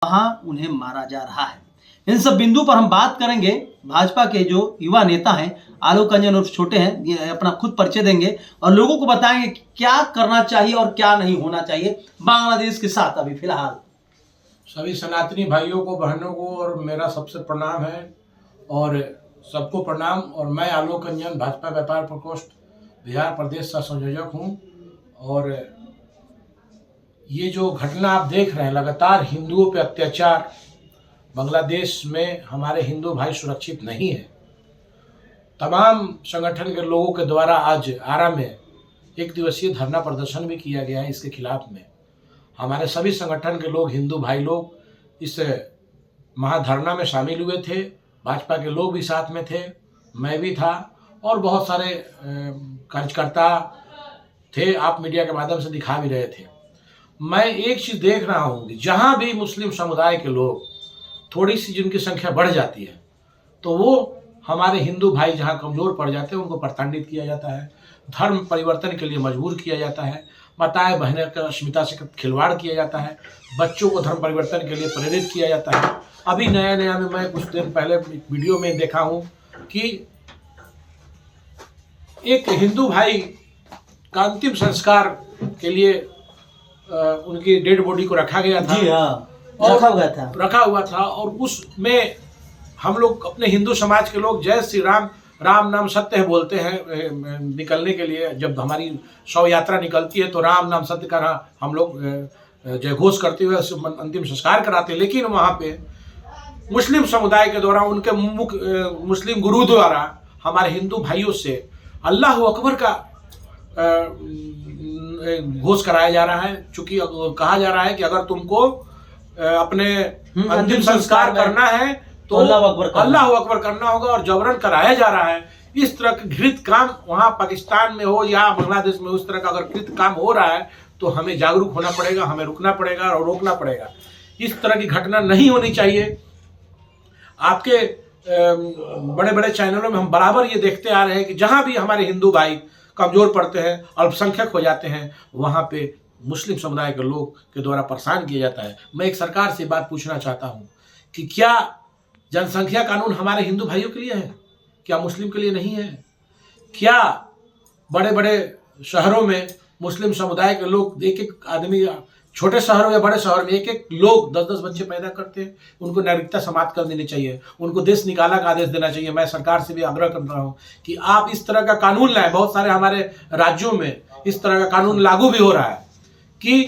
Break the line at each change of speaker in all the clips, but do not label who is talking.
वहाँ उन्हें मारा जा रहा है। इन सब बिंदु पर हम बात करेंगे। भाजपा के जो युवा नेता हैं, आलोक रंजन उर्फ छोटे हैं, ये अपना खुद परिचय देंगे और लोगों को बताएंगे कि क्या करना चाहिए और क्या नहीं होना चाहिए बांग्लादेश के साथ अभी फिलहाल।
सभी सनातनी भाइयों को, बहनों को और मेरा सबसे प्रणाम है और सबको प्रणाम। और मैं आलोक रंजन, भाजपा व्यापार प्रकोष्ठ बिहार प्रदेश का संयोजक हूँ। और ये जो घटना आप देख रहे हैं, लगातार हिंदुओं पे अत्याचार, बांग्लादेश में हमारे हिंदू भाई सुरक्षित नहीं है। तमाम संगठन के लोगों के द्वारा आज आरा में एक दिवसीय धरना प्रदर्शन भी किया गया है इसके खिलाफ में। हमारे सभी संगठन के लोग, हिंदू भाई लोग इस महाधरना में शामिल हुए थे। भाजपा के लोग भी साथ में थे, मैं भी था और बहुत सारे कार्यकर्ता थे। आप मीडिया के माध्यम से दिखा भी रहे थे। मैं एक चीज़ देख रहा हूँ कि जहाँ भी मुस्लिम समुदाय के लोग, थोड़ी सी जिनकी संख्या बढ़ जाती है, तो वो हमारे हिंदू भाई जहाँ कमज़ोर पड़ जाते हैं उनको प्रताड़ित किया जाता है, धर्म परिवर्तन के लिए मजबूर किया जाता है, माताएं बहनें का अस्मिता से खिलवाड़ किया जाता है, बच्चों को धर्म परिवर्तन के लिए प्रेरित किया जाता है। अभी नया नया में मैं कुछ दिन पहले वीडियो में देखा हूँ कि एक हिंदू भाई का अंतिम संस्कार के लिए उनकी डेड बॉडी को रखा गया था।
जी हाँ,
रखा हुआ था और उसमें हम लोग अपने हिंदू समाज के लोग जय श्री राम, राम नाम सत्य है बोलते हैं निकलने के लिए। जब हमारी शव यात्रा निकलती है तो राम नाम सत्य का हम लोग जय घोष करते हुए अंतिम संस्कार कराते हैं। लेकिन वहाँ पे मुस्लिम समुदाय के द्वारा, उनके मुस्लिम गुरु द्वारा हमारे हिंदू भाइयों से अल्लाह अकबर का घोष कराया जा रहा है। चूंकि कहा जा रहा है कि अगर तुमको अपने अंतिम संस्कार करना है तो अल्लाह अकबर करना होगा और जबरन कराया जा रहा है। इस तरह का घृत काम वहाँ पाकिस्तान में हो या बांग्लादेश में, उस तरह का अगर घृत काम हो रहा है तो हमें जागरूक होना पड़ेगा, हमें रुकना पड़ेगा और रोकना पड़ेगा। इस तरह की घटना नहीं होनी चाहिए। आपके बड़े बड़े चैनलों में हम बराबर ये देखते आ रहे हैं कि जहाँ भी हमारे हिंदू भाई कमज़ोर पड़ते हैं, अल्पसंख्यक हो जाते हैं, वहाँ पे मुस्लिम समुदाय के लोग के द्वारा परेशान किया जाता है। मैं एक सरकार से बात पूछना चाहता हूँ कि क्या जनसंख्या कानून हमारे हिंदू भाइयों के लिए है, क्या मुस्लिम के लिए नहीं है? क्या बड़े बड़े शहरों में मुस्लिम समुदाय के लोग, एक एक आदमी, छोटे शहरों या बड़े शहर में एक एक लोग 10-10 बच्चे पैदा करते हैं? उनको नागरिकता समाप्त कर देनी चाहिए, उनको देश निकाला का आदेश देना चाहिए। मैं सरकार से भी आग्रह कर रहा हूँ कि आप इस तरह का कानून लाएं। बहुत सारे हमारे राज्यों में इस तरह का कानून लागू भी हो रहा है कि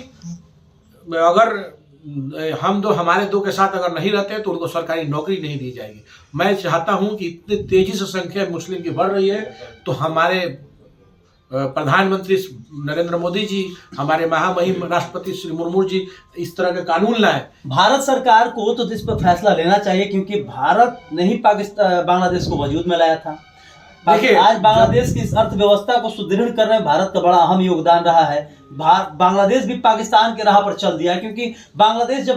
अगर हम दो, हमारे दो के साथ अगर नहीं रहते तो उनको सरकारी नौकरी नहीं दी जाएगी। मैं चाहता हूं कि इतनी तेजी से संख्या मुस्लिम की बढ़ रही है तो हमारे प्रधानमंत्री नरेंद्र मोदी जी, हमारे महामहिम राष्ट्रपति श्री मुर्मू जी इस तरह के कानून लाए।
भारत सरकार को तो इस पर फैसला लेना चाहिए क्योंकि भारत ने ही बांग्लादेश को वजूद में लाया था। देखिए, आज बांग्लादेश की अर्थव्यवस्था को सुदृढ़ करने में भारत का बड़ा अहम योगदान रहा है। बांग्लादेश भी पाकिस्तान के राह पर चल दिया क्योंकि बांग्लादेश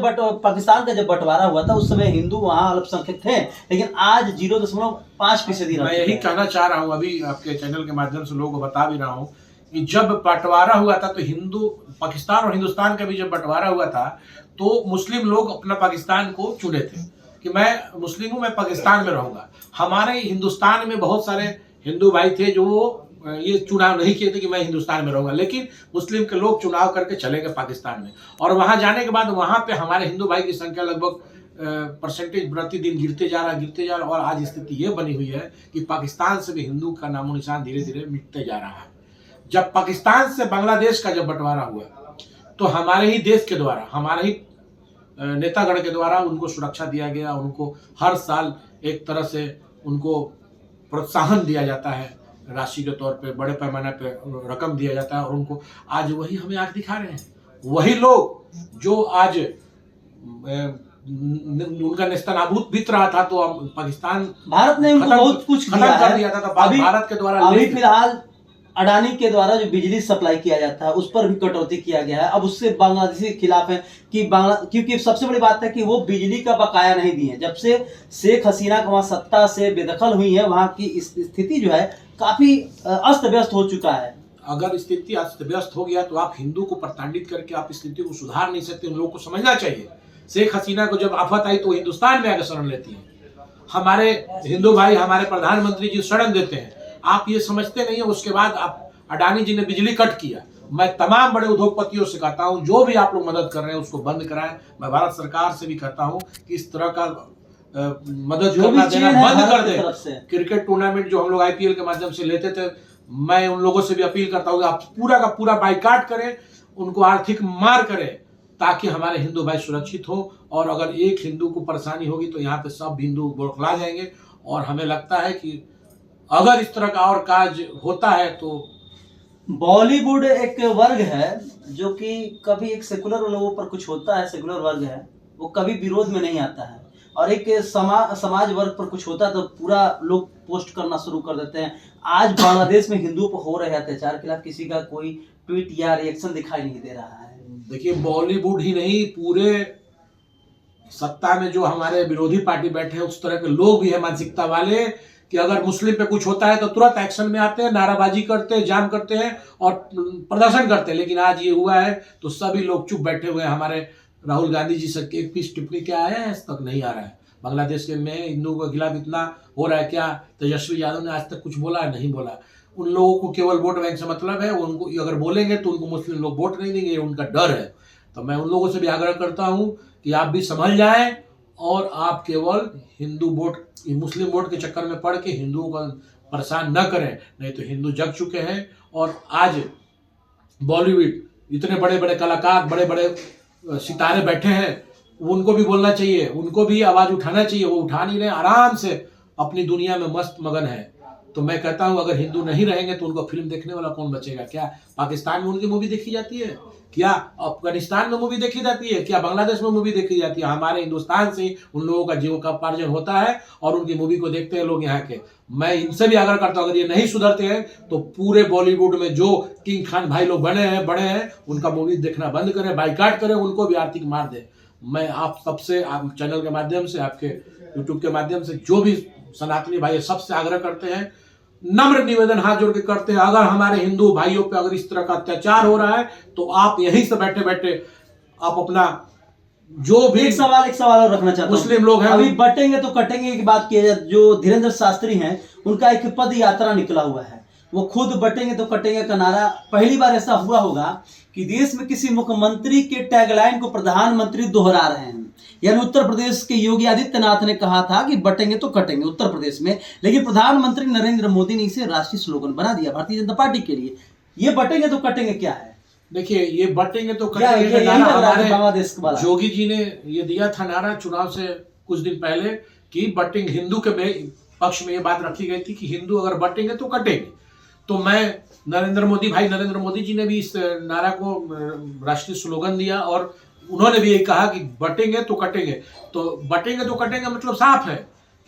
पाकिस्तान का जब बंटवारा हुआ था उस समय हिंदू वहाँ अल्पसंख्यक थे, लेकिन आज 0.5%
मैं यही कहना चाह रहा हूँ, अभी आपके चैनल के माध्यम से लोगों को बता भी रहा हूँ कि जब बंटवारा हुआ था तो हिंदू, पाकिस्तान और हिंदुस्तान का भी जब बंटवारा हुआ था तो मुस्लिम लोग अपना पाकिस्तान को चुने थे कि मैं मुस्लिम हूँ, मैं पाकिस्तान में रहूंगा। हमारे हिंदुस्तान में बहुत सारे हिंदू भाई थे जो वो ये चुनाव नहीं किए थे कि मैं हिंदुस्तान में रहूंगा, लेकिन मुस्लिम के लोग चुनाव करके चले गए पाकिस्तान में। और वहां जाने के बाद वहां पे हमारे हिंदू भाई की संख्या लगभग परसेंटेज प्रतिदिन गिरते जा रहा और आज स्थिति ये बनी हुई है कि पाकिस्तान से भी हिंदू का नामो निशान धीरे धीरे मिटते जा रहा है। जब पाकिस्तान से बांग्लादेश का जब बंटवारा हुआ तो हमारे ही देश के द्वारा, हमारे ही नेतागण के द्वारा उनको सुरक्षा दिया गया। उनको हर साल एक तरह से उनको प्रोत्साहन दिया जाता है, राशि के तौर पे बड़े पैमाने पे रकम दिया जाता है और उनको आज वही हमें आंख दिखा रहे हैं। वही लोग जो आज उनका नेस्तनाबूद बीत रहा था तो पाकिस्तान,
भारत ने उनको बहुत कुछ
खत्म कर दिया था। भारत के द्वारा
अभी फिलहाल अडानी के द्वारा जो बिजली सप्लाई किया जाता है उस पर भी कटौती किया गया है। अब उससे बांग्लादेशी के खिलाफ है कि क्योंकि सबसे बड़ी बात है कि वो बिजली का बकाया नहीं दिए। जब से शेख हसीना वहाँ सत्ता से बेदखल हुई है, वहाँ की स्थिति जो है काफी अस्त व्यस्त हो चुका है।
अगर स्थिति अस्त व्यस्त हो गया तो आप हिंदू को प्रताड़ित करके आप स्थिति को सुधार नहीं सकते। उन लोगों को समझना चाहिए शेख हसीना को जब आफत आई तो हिंदुस्तान में आकर शरण लेती है। हमारे हिंदू भाई हमारे प्रधानमंत्री जी शरण देते हैं, आप ये समझते नहीं है। उसके बाद आप अडानी जी ने बिजली कट किया। मैं तमाम बड़े उद्योगपतियों से कहता हूं जो भी आप लोग मदद कर रहे हैं उसको बंद कराएं। मैं भारत सरकार से भी कहता हूं कि इस तरह का मदद करना देना बंद कर दे। क्रिकेट टूर्नामेंट जो हम लोग आईपीएल के माध्यम से लेते थे, मैं उन लोगों से भी अपील करता हूं कि आप पूरा का पूरा बाइकाट करें, उनको आर्थिक मार करें, ताकि हमारे हिंदू भाई सुरक्षित हो। और अगर एक हिंदू को परेशानी होगी तो यहाँ पे सब हिंदू बौखला जाएंगे। और हमें लगता है कि अगर इस तरह का और काज होता है तो
बॉलीवुड एक वर्ग है जो कि कभी एक सेकुलर लोगों पर कुछ होता है, सेकुलर वर्ग है, वो कभी विरोध में नहीं आता है। और एक समाज वर्ग पर कुछ होता है तो पूरा लोग पोस्ट करना शुरू कर देते हैं। आज बांग्लादेश में हिंदुओं पर हो रहे अत्याचार के खिलाफ किसी का कोई ट्वीट या रिएक्शन दिखाई नहीं दे रहा है।
देखिए, बॉलीवुड ही नहीं, पूरे सत्ता में जो हमारे विरोधी पार्टी बैठे हैं उस तरह के लोग भी है मानसिकता वाले कि अगर मुस्लिम पे कुछ होता है तो तुरंत एक्शन में आते हैं, नाराबाजी करते हैं, जाम करते हैं और प्रदर्शन करते हैं। लेकिन आज ये हुआ है तो सभी लोग चुप बैठे हुए हैं। हमारे राहुल गांधी जी से एक पीस टिप्पणी क्या आया है, आज तक नहीं आ रहा है। बांग्लादेश के में हिंदुओं के खिलाफ इतना हो रहा है, क्या तेजस्वी यादव ने आज तक कुछ बोला है? नहीं बोला। उन लोगों को केवल वोट बैंक से मतलब है, उनको अगर बोलेंगे तो उनको मुस्लिम लोग वोट नहीं देंगे, उनका डर है। तो मैं उन लोगों से भी आग्रह करता हूं कि आप भी संभल जाएं और आप केवल हिंदू वोट, मुस्लिम वोट के चक्कर में पड़ के हिंदुओं को परेशान न करें, नहीं तो हिंदू जग चुके हैं। और आज बॉलीवुड इतने बड़े बड़े कलाकार, बड़े बड़े सितारे बैठे हैं, उनको भी बोलना चाहिए, उनको भी आवाज उठाना चाहिए। वो उठा नहीं रहे, आराम से अपनी दुनिया में मस्त मगन है। तो मैं कहता हूं अगर हिंदू नहीं रहेंगे तो उनको फिल्म देखने वाला कौन बचेगा? क्या पाकिस्तान में उनकी मूवी देखी जाती है? क्या अफगानिस्तान में मूवी देखी जाती है? क्या बांग्लादेश में मूवी देखी जाती है? हमारे हिंदुस्तान से उन लोगों का जीवनोपार्जन होता है और उनकी मूवी को देखते हैं लोग यहाँ के। मैं इनसे भी आग्रह करता हूँ अगर ये नहीं सुधरते हैं तो पूरे बॉलीवुड में जो किंग खान भाई लोग बने हैं उनका मूवी देखना बंद करें, बाइकाट करें, उनको भी आर्थिक मार दे। मैं आप सबसे चैनल के माध्यम से, आपके यूट्यूब के माध्यम से जो भी सनातनी भाई सबसे आग्रह करते हैं, नम्र निवेदन हाथ जोड़ के करते हैं, अगर हमारे हिंदू भाइयों पे अगर इस तरह का अत्याचार हो रहा है तो आप यहीं से बैठे बैठे आप अपना जो भी
एक सवाल और रखना चाहता हूं।
मुस्लिम लोग हैं
अभी बटेंगे तो कटेंगे की बात की जाए, जो धीरेन्द्र शास्त्री हैं उनका एक पद यात्रा निकला हुआ है, वो खुद बटेंगे तो कटेंगे का नारा। पहली बार ऐसा हुआ होगा कि देश में किसी मुख्यमंत्री के टैगलाइन को प्रधानमंत्री दोहरा रहे हैं। यानी उत्तर प्रदेश के योगी आदित्यनाथ ने कहा था कि बटेंगे तो कटेंगे उत्तर प्रदेश में, लेकिन प्रधानमंत्री नरेंद्र मोदी ने इसे राष्ट्रीय स्लोगन बना दिया भारतीय जनता पार्टी के लिए। ये बटेंगे तो कटेंगे क्या है?
देखिए, ये बटेंगे तो कटेंगे
बांग्लादेश के बाद
योगी जी ने ये दिया था नारा चुनाव से कुछ दिन पहले कि बटेंगे, हिंदू के पक्ष में ये बात रखी गई थी कि हिंदू अगर बटेंगे तो कटेंगे। तो मैं नरेंद्र मोदी जी ने भी इस नारा को राष्ट्रीय स्लोगन दिया और उन्होंने भी ये कहा कि बटेंगे तो कटेंगे। तो बटेंगे तो कटेंगे मतलब साफ है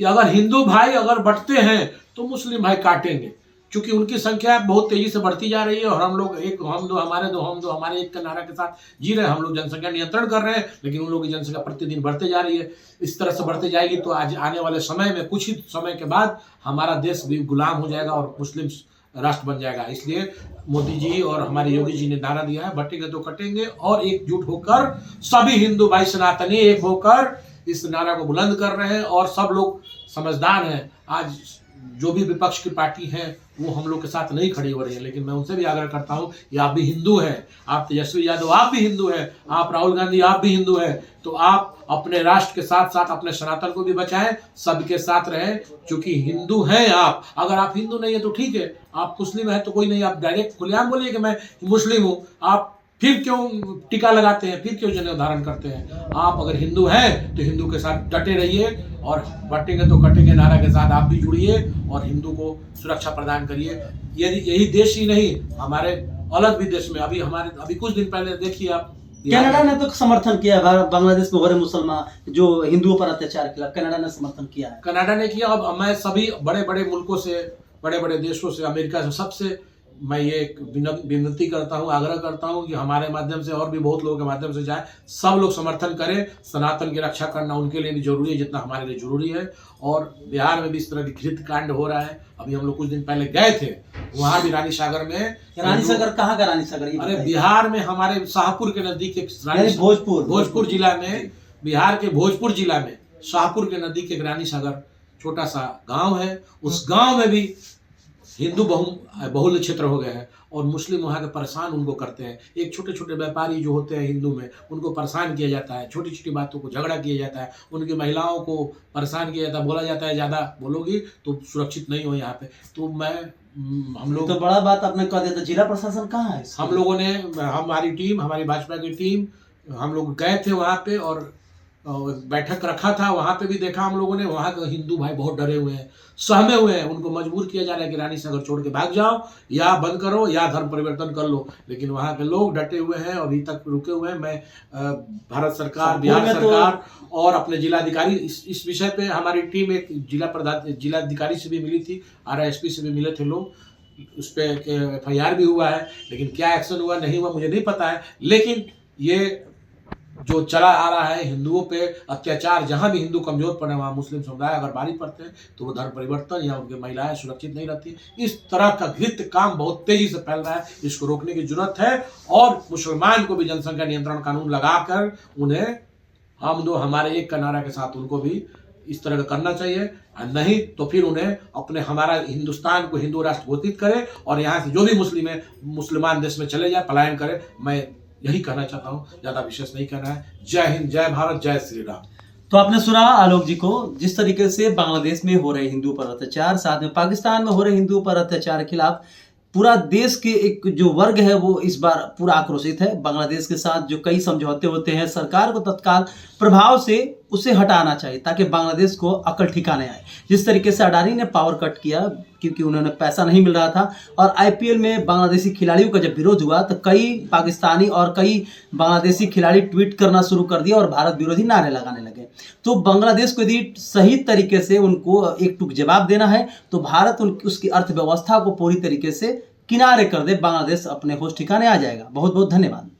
कि अगर हिंदू भाई अगर बटते हैं तो मुस्लिम भाई काटेंगे, क्योंकि उनकी संख्या बहुत तेजी से बढ़ती जा रही है और हम लोग एक हम दो हमारे एक के नारा के साथ जी रहे हैं। हम लोग जनसंख्या नियंत्रण कर रहे हैं, लेकिन उन लोगों की जनसंख्या प्रतिदिन बढ़ते जा रही है। इस तरह से बढ़ते जाएगी तो आज आने वाले समय में कुछ ही समय के बाद हमारा देश भी गुलाम हो जाएगा और मुस्लिम राष्ट्र बन जाएगा। इसलिए मोदी जी और हमारे योगी जी ने नारा दिया है बटेंगे तो कटेंगे, और एकजुट होकर सभी हिंदू भाई सनातनी एक होकर इस नारा को बुलंद कर रहे हैं और सब लोग समझदार हैं। आज जो भी विपक्ष की पार्टी है वो हम लोग के साथ नहीं खड़ी हो रही है, लेकिन मैं उनसे भी आग्रह करता हूं कि आप भी हिंदू हैं, आप तेजस्वी यादव आप भी हिंदू हैं, आप राहुल गांधी आप भी हिंदू हैं, तो आप अपने राष्ट्र के साथ साथ अपने सनातन को भी बचाएं, सबके साथ रहें, क्योंकि हिंदू हैं आप। अगर आप हिंदू नहीं है तो ठीक है, आप मुस्लिम है तो कोई नहीं, आप डायरेक्ट खुलेआम बोलिए कि मैं मुस्लिम हूँ। आप फिर क्यों टीका लगाते हैं, फिर क्यों जनेऊ धारण करते हैं? आप अगर हिंदू हैं तो हिंदू के साथ डटे रहिए और बटेंगे तो कटेंगे नारा के साथ आप भी जुड़िए और हिंदू को सुरक्षा प्रदान करिए। यही देश ही नहीं, हमारे अलग भी देश में अभी कुछ दिन पहले देखिए आप,
कनाडा ने तो समर्थन किया बांग्लादेश में हो रहे मुसलमान जो हिंदुओं पर अत्याचार के खिलाफ, कनाडा ने समर्थन किया है।
कनाडा ने किया। अब मैं सभी बड़े बड़े मुल्कों से, बड़े बड़े देशों से, अमेरिका से, सबसे मैं ये विनती करता हूँ, आग्रह करता हूँ कि हमारे माध्यम से और भी बहुत लोगों के माध्यम से जाए, सब लोग समर्थन करें। सनातन की रक्षा करना उनके लिए भी जरूरी है जितना हमारे लिए जरूरी है। और बिहार में भी इस तरह की घृत कांड हो रहा है। अभी हम लोग कुछ दिन पहले गए थे, वहाँ भी रानी सागर में।
रानी सागर कहाँ का? रानी सागर
अरे बिहार में हमारे शाहपुर के नजदीक एक भोजपुर जिला में बिहार के भोजपुर जिला में शाहपुर के नजदीक एक रानी सागर छोटा सा गांव है। उस गांव में भी हिंदू बहुल क्षेत्र हो गए हैं और मुस्लिम वहाँ के परेशान उनको करते हैं। एक छोटे छोटे व्यापारी जो होते हैं हिंदू में, उनको परेशान किया जाता है, छोटी छोटी बातों को झगड़ा किया जाता है, उनकी महिलाओं को परेशान किया जाता है, बोला जाता है ज़्यादा बोलोगी तो सुरक्षित नहीं हो यहाँ पे। तो हम लोग
तो बड़ा बात आपने कह दिया, तो जिला प्रशासन कहाँ है?
हम लोगों ने, हमारी टीम, हमारी भाजपा की टीम, हम लोग गए थे वहाँ पे और बैठक रखा था। वहाँ पे भी देखा हम लोगों ने, वहाँ के हिंदू भाई बहुत डरे हुए हैं, सहमे हुए हैं। उनको मजबूर किया जा रहा है कि रानी सागर छोड़ के भाग जाओ, या बंद करो या धर्म परिवर्तन कर लो। लेकिन वहाँ के लोग डटे हुए हैं, अभी तक रुके हुए हैं। मैं भारत सरकार, बिहार सरकार और अपने जिलाधिकारी, इस विषय पे हमारी टीम एक जिलाधिकारी से भी मिली थी, RSP से भी मिले थे लोग। उस पर FIR भी हुआ है, लेकिन क्या एक्शन हुआ नहीं हुआ मुझे नहीं पता है। लेकिन ये जो चला आ रहा है हिंदुओं पे अत्याचार, जहाँ भी हिंदू कमजोर पड़े वहाँ मुस्लिम समुदाय अगर भारी पड़ते हैं तो वो धर्म परिवर्तन या उनकी महिलाएं सुरक्षित नहीं रहती। इस तरह का घृत्य काम बहुत तेजी से फैल रहा है, इसको रोकने की जरूरत है। और मुसलमान को भी जनसंख्या नियंत्रण कानून लगाकर उन्हें हम दो हमारे एक का नारा के साथ उनको भी इस तरह का करना चाहिए। नहीं तो फिर उन्हें अपने हमारा हिंदुस्तान को हिंदू राष्ट्र घोषित करे और यहाँ से जो भी मुस्लिम है मुसलमान देश में चले जाए, पलायन करे। मैं यही कहना चाहता हूँ, ज़्यादा विशेष नहीं कहना है। जय हिंद, जय भारत, जय श्री राम।
तो आपने सुना आलोक जी को, जिस तरीके से बांग्लादेश में हो रहे हिंदू पर अत्याचार, साथ में पाकिस्तान में हो रहे हिंदू पर अत्याचार के खिलाफ पूरा देश के एक जो वर्ग है वो इस बार पूरा आक्रोशित है। बांग्लादेश के साथ जो कई समझौते होते हैं, सरकार को तत्काल प्रभाव से उसे हटाना चाहिए ताकि बांग्लादेश को अकल ठिकाने आए। जिस तरीके से अडानी ने पावर कट किया क्योंकि उन्होंने पैसा नहीं मिल रहा था, और IPL में बांग्लादेशी खिलाड़ियों का जब विरोध हुआ तो कई पाकिस्तानी और कई बांग्लादेशी खिलाड़ी ट्वीट करना शुरू कर दिया और भारत विरोधी नारे लगाने लगे। तो बांग्लादेश को यदि सही तरीके से उनको एक टूक जवाब देना है तो भारत उसकी अर्थव्यवस्था को पूरी तरीके से किनारे कर दे, बांग्लादेश अपने होश ठिकाने आ जाएगा। बहुत बहुत धन्यवाद।